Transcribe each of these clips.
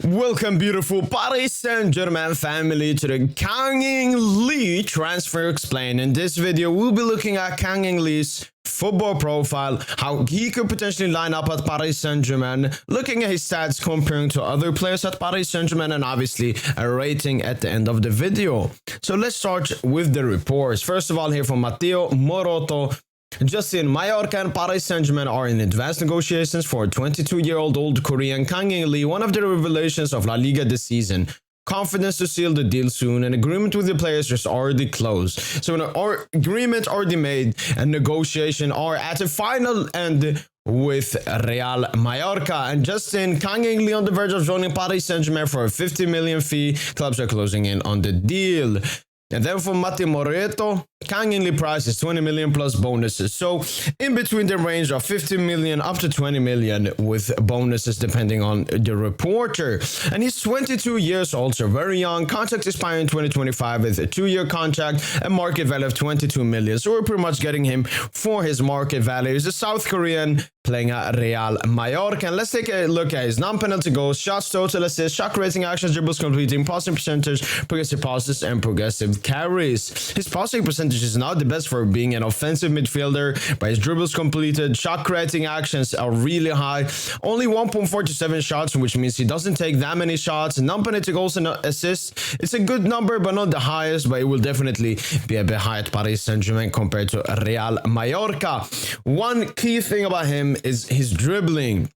Welcome, beautiful Paris Saint Germain family, to the Kang-in Lee transfer explained. In this video, we'll be looking at Kang-in Lee's football profile, how he could potentially line up at Paris Saint Germain, looking at his stats comparing to other players at Paris Saint Germain, and obviously a rating at the end of the video. So let's start with the reports. First of all, here from Matteo Moroto. Justin, Mallorca and Paris Saint Germain are in advanced negotiations for 22-year-old Korean Kang-in Lee, one of the revelations of La Liga this season. Confidence to seal the deal soon. An agreement with the players is already closed. So an agreement already made and negotiation are at a final end with Real Mallorca. And Justin, Kang-in Lee on the verge of joining Paris Saint Germain for a 50 million fee. Clubs are closing in on the deal. And then for Matteo Moreto, Kang-in Lee price is 20 million plus bonuses. So in between the range of 15 million up to 20 million with bonuses depending on the reporter. And he's 22 years old, so very young. Contract expiring in 2025 with a 2-year contract and market value of 22 million. So we're pretty much getting him for his market value. He's a South Korean playing at Real Mallorca. And let's take a look at his non-penalty goals, shots total, assists, shot rating, actions, dribbles completing, passing percentage, progressive passes, and progressive carries. His passing percentage is not the best for being an offensive midfielder, but his dribbles completed, shot creating actions are really high. Only 1.47 shots, which means he doesn't take that many shots. Non-penalty goals and assists, it's a good number, but not the highest, but it will definitely be a bit high at Paris Saint Germain compared to Real Mallorca. One key thing about him is his dribbling.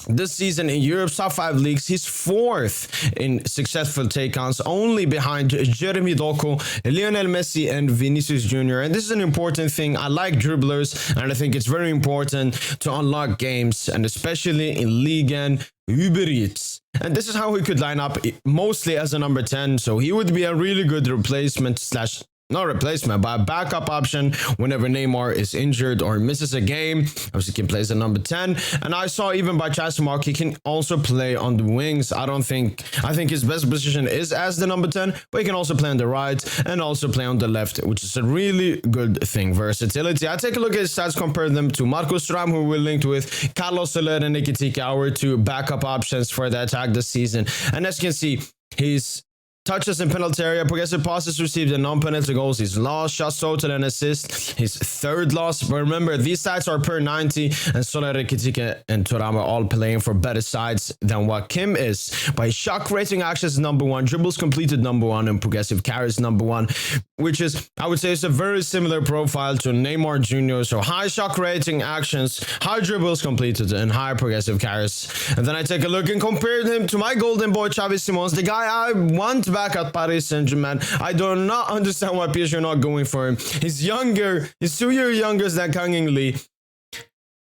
This season in Europe's top 5 leagues, he's 4th in successful take-ons, only behind Jeremy Doku, Lionel Messi, and Vinicius Jr. And this is an important thing. I like dribblers, and I think it's very important to unlock games, and especially in Ligue 1, Uber Eats. And this is how he could line up, mostly as a number 10. So he would be a really good replacement slash not replacement, but a backup option whenever Neymar is injured or misses a game. Obviously, he can play as a number 10. And I saw even by chance mark, he can also play on the wings. I think his best position is as the number 10, but he can also play on the right and also play on the left, which is a really good thing. Versatility. I take a look at his stats, compare them to Marcus Thuram, who we're linked with, Carlos Soler and Nikitika, our 2 backup options for the attack this season. And as you can see, he's touches in penalty area, progressive passes received, and non-penalty goals. His lost, shots total, and assists. His 3rd loss. But remember, these stats are per 90, and Soler, Kitika, and Thuram are all playing for better sides than what Kim is. By shot creating actions, number 1, dribbles completed, number 1, and progressive carries, number 1, which is, I would say, it's a very similar profile to Neymar Jr. So high shot creating actions, high dribbles completed, and high progressive carries. And then I take a look and compare him to my golden boy, Xavi Simons, the guy I want back at Paris Saint Germain. I do not understand why PSG are not going for him. He's younger, he's 2 years younger than Kang-in Lee,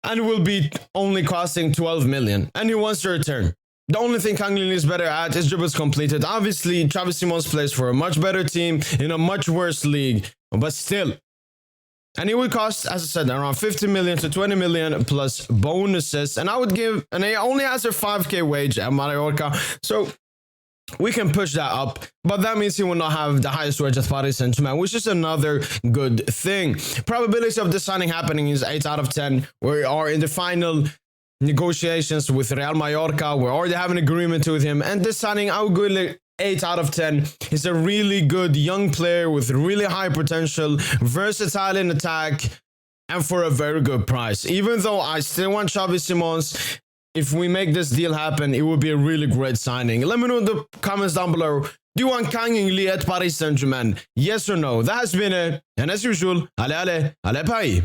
and will be only costing 12 million, and he wants to return. The only thing Kang-in Lee is better at is dribbles completed. Obviously, Xavi Simons plays for a much better team in a much worse league, but still. And it would cost, as I said, around 50 million to 20 million plus bonuses. And I would give, and he only has a 5k wage at Mallorca, so we can push that up, but that means he will not have the highest wage at Paris Saint Germain, which is another good thing. Probability of this signing happening is 8 out of 10. We are in the final negotiations with Real Mallorca. We already have an agreement with him, and this signing, I would go like 8 out of 10. He's a really good young player with really high potential, versatile in attack, and for a very good price. Even though I still want Xavi Simons, if we make this deal happen, it would be a really great signing. Let me know in the comments down below. Do you want Kang-in Lee at Paris Saint Germain? Yes or no? That has been it. And as usual, allez, Paris.